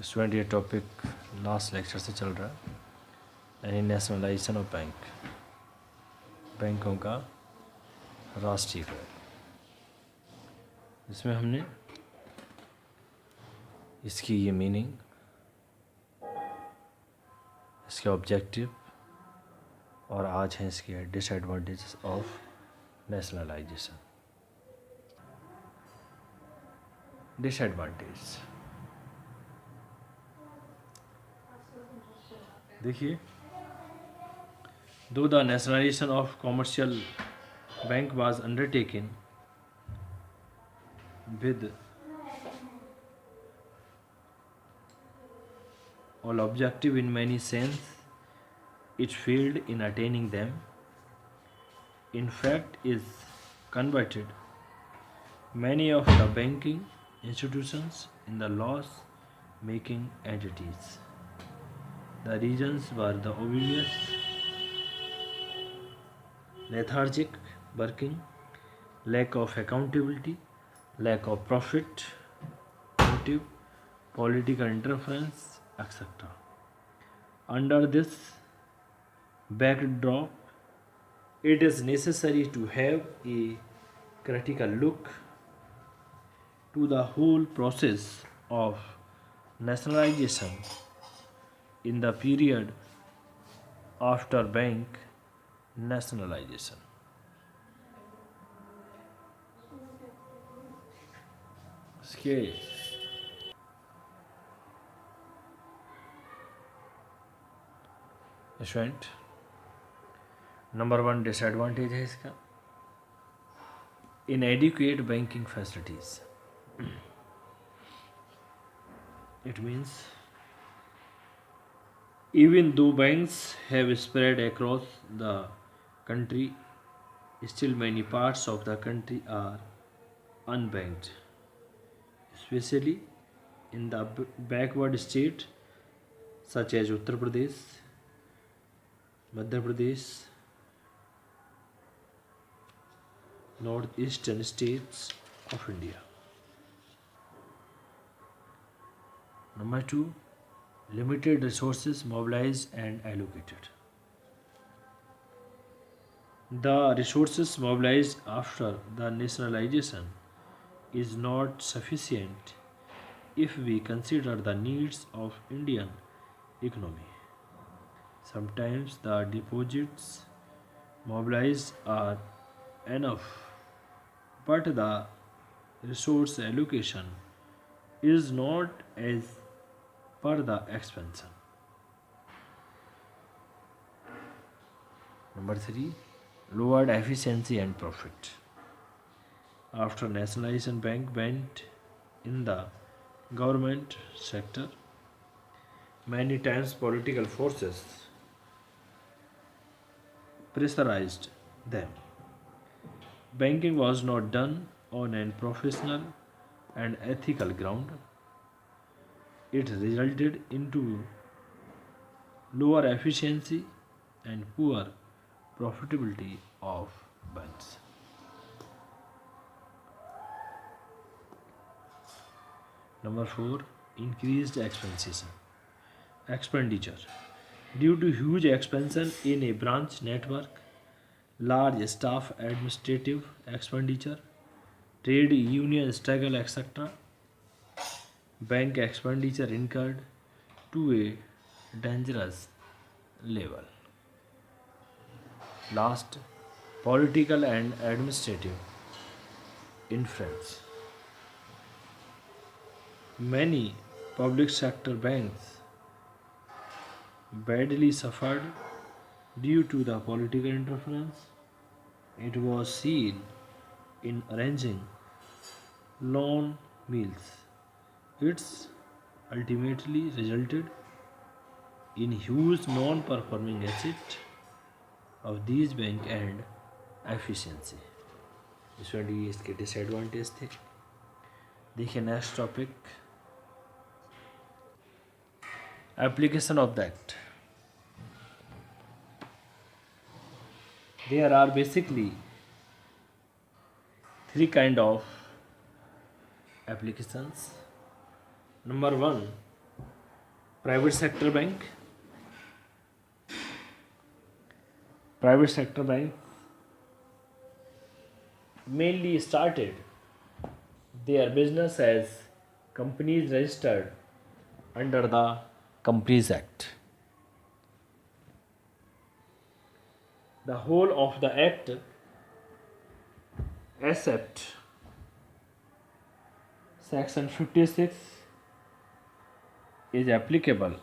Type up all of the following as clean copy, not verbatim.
Student ये topic last lecture से चल रहा है यानी नेशनलाइजेशन ऑफ बैंक, बैंकों का राष्ट्रीयकरण। इसमें हमने इसकी ये मीनिंग, इसके ऑब्जेक्टिव और आज हैं इसके डिसएडवांटेजेस ऑफ नेशनलाइजेशन। डिसएडवांटेज देखिए, though the nationalization of commercial bank was undertaken with all objective in many sense, it failed in attaining them. In fact, is converted many of the banking institutions in the loss-making entities. The reasons were the obvious: lethargic working, lack of accountability, lack of profit motive, political interference, etc. Under this backdrop, it is necessary to have a critical look to the whole process of nationalization in the period after bank nationalization. इसके student number 1 disadvantage है इसका inadequate banking facilities. It means even though banks have spread across the country, still many parts of the country are unbanked, especially in the backward state such as Uttar Pradesh, Madhya Pradesh, northeastern states of India. Number 2, limited resources mobilized and allocated. The resources mobilized after the nationalization is not sufficient if we consider the needs of Indian economy. Sometimes the deposits mobilized are enough, but the resource allocation is not as per the expansion. Number 3, lowered efficiency and profit. After nationalization, bank went in the government sector. Many times political forces pressurized them. Banking was not done on a professional and ethical ground. It resulted into lower efficiency and poor profitability of banks. Number 4, increased expenditure. Due to huge expansion in a branch network, large staff administrative expenditure, trade union struggle, etc., bank expenditure incurred to a dangerous level. Last, political and administrative influence. Many public sector banks badly suffered due to the political interference. It was seen in arranging loan meals. It's ultimately resulted in huge non-performing asset of these bank and efficiency. इसमें इसके disadvantage थे। देखिए next topic, application of the act. There are basically 3 kind of applications. Number 1, Private sector bank. Private sector bank mainly started their business as companies registered under the Companies Act. The whole of the Act, except Section 56, is applicable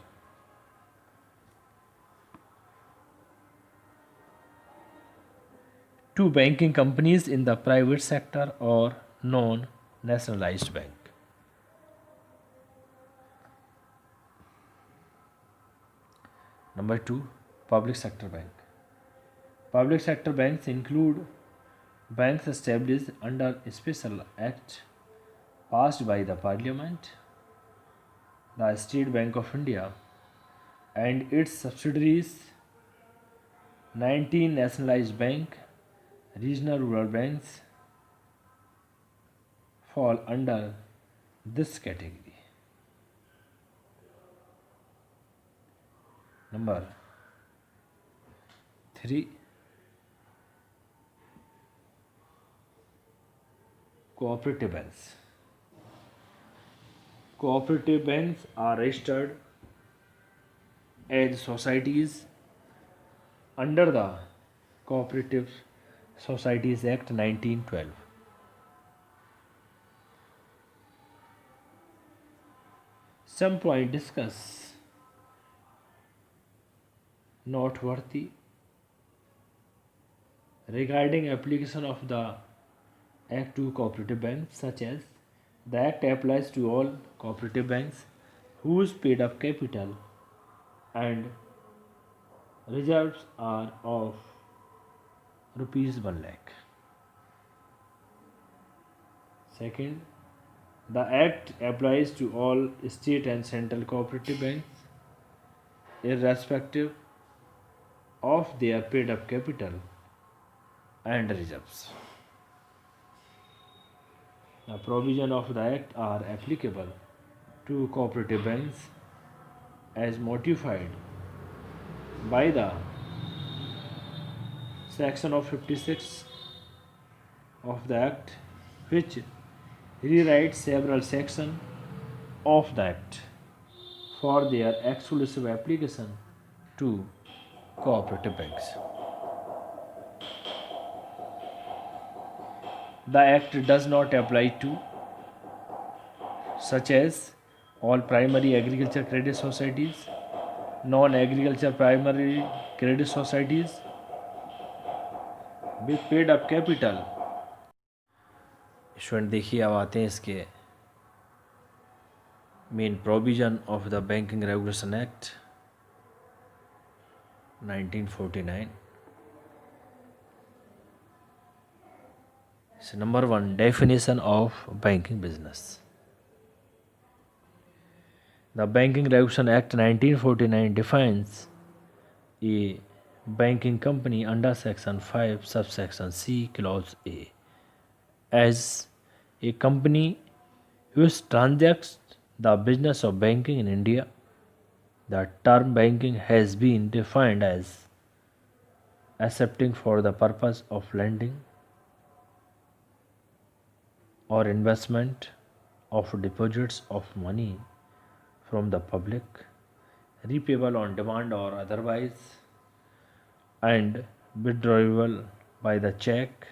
to banking companies in the private sector or non nationalized bank. Number 2, public sector bank. Public sector banks include banks established under a special act passed by the Parliament, the State Bank of India, and its subsidiaries, 19 nationalized bank, regional rural banks fall under this category. Number 3, cooperative banks. Cooperative banks are registered as societies under the Cooperative Societies Act 1912. Some point discuss noteworthy regarding application of the Act to cooperative banks, such as the Act applies to all cooperative banks whose paid up capital and reserves are of rupees 1 lakh. Second, the Act applies to all state and central cooperative banks irrespective of their paid up capital and reserves. The provisions of the Act are applicable to cooperative banks as modified by the section of 56 of the Act, which rewrites several sections of the Act for their exclusive application to cooperative banks. The Act does not apply to such as all primary agriculture credit societies, non-agriculture primary credit societies with paid up capital. Student देखिए, अब आते हैं इसके main provision of the banking regulation act 1949. So number 1, definition of banking business. The Banking Regulation Act 1949 defines a banking company under Section 5, subsection C, clause A as a company which transacts the business of banking in India. The term banking has been defined as accepting for the purpose of lending or investment of deposits of money from the public, repayable on demand or otherwise, and withdrawable by the check,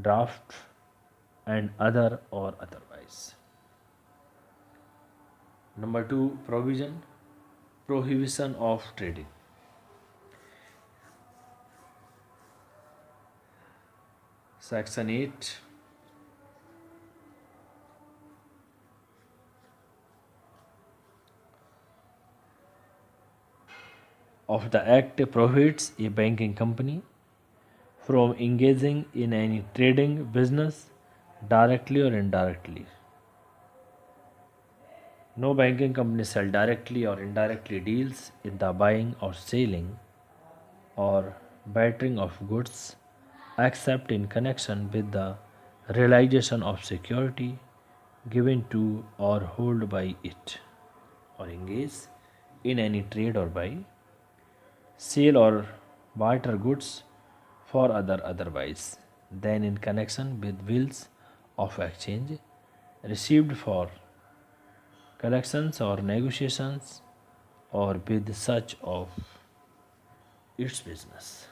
draft, and other or otherwise. Number 2, prohibition of trading. Section 8 of the Act prohibits a banking company from engaging in any trading business directly or indirectly. No banking company shall directly or indirectly deals in the buying or selling or bartering of goods except in connection with the realization of security given to or held by it, or engage in any trade or buy, sale or barter goods for otherwise than in connection with bills of exchange received for collections or negotiations or with such of its business.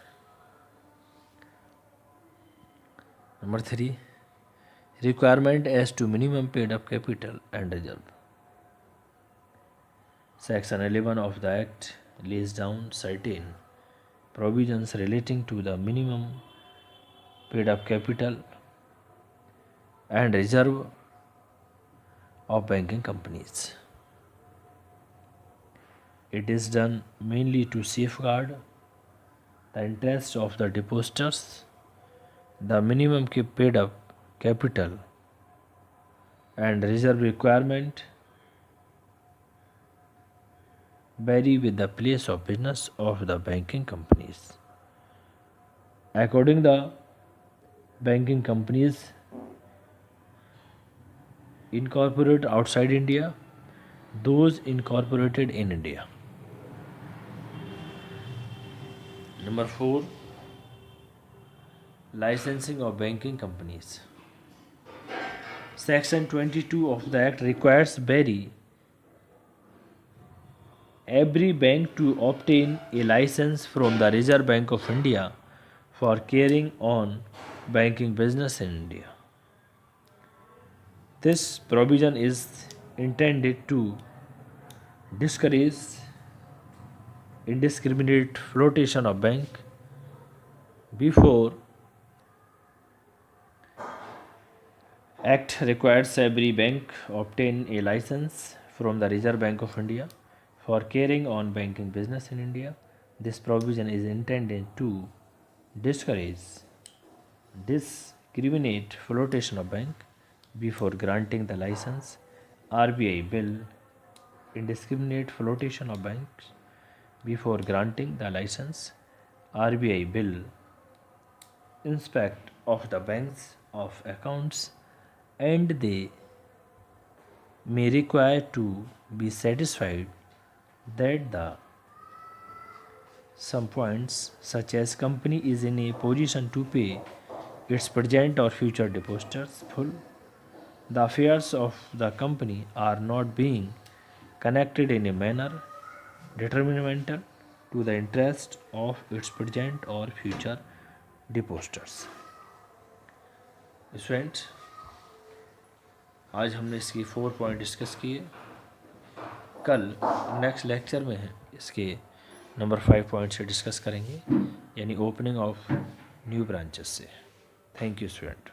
Number 3. Requirement as to minimum paid up capital and reserve. Section 11 of the Act lays down certain provisions relating to the minimum paid up capital and reserve of banking companies. It is done mainly to safeguard the interests of the depositors. The minimum paid up capital and reserve requirement vary with the place of business of the banking companies. According the banking companies incorporated outside India, those incorporated in India. Number 4. Licensing of banking companies. Section 22 of the Act requires every bank to obtain a license from the Reserve Bank of India for carrying on banking business in India. This provision is intended to discourage indiscriminate flotation of bank. Before Act requires every bank obtain a license from the Reserve Bank of India for carrying on banking business in India. This provision is intended to discourage discriminate flotation of bank. Before granting the license, RBI will indiscriminate flotation of banks. Before granting the license, RBI will inspect of the banks of accounts and they may require to be satisfied that the some points such as company is in a position to pay its present or future depositors full, the affairs of the company are not being connected in a manner detrimental to the interest of its present or future depositors. Student, आज हमने इसकी 4 point discuss किए. कल next lecture में इसके number 5 point से discuss करेंगे, यानी ओपनिंग ऑफ न्यू ब्रांचेस से. Thank you student.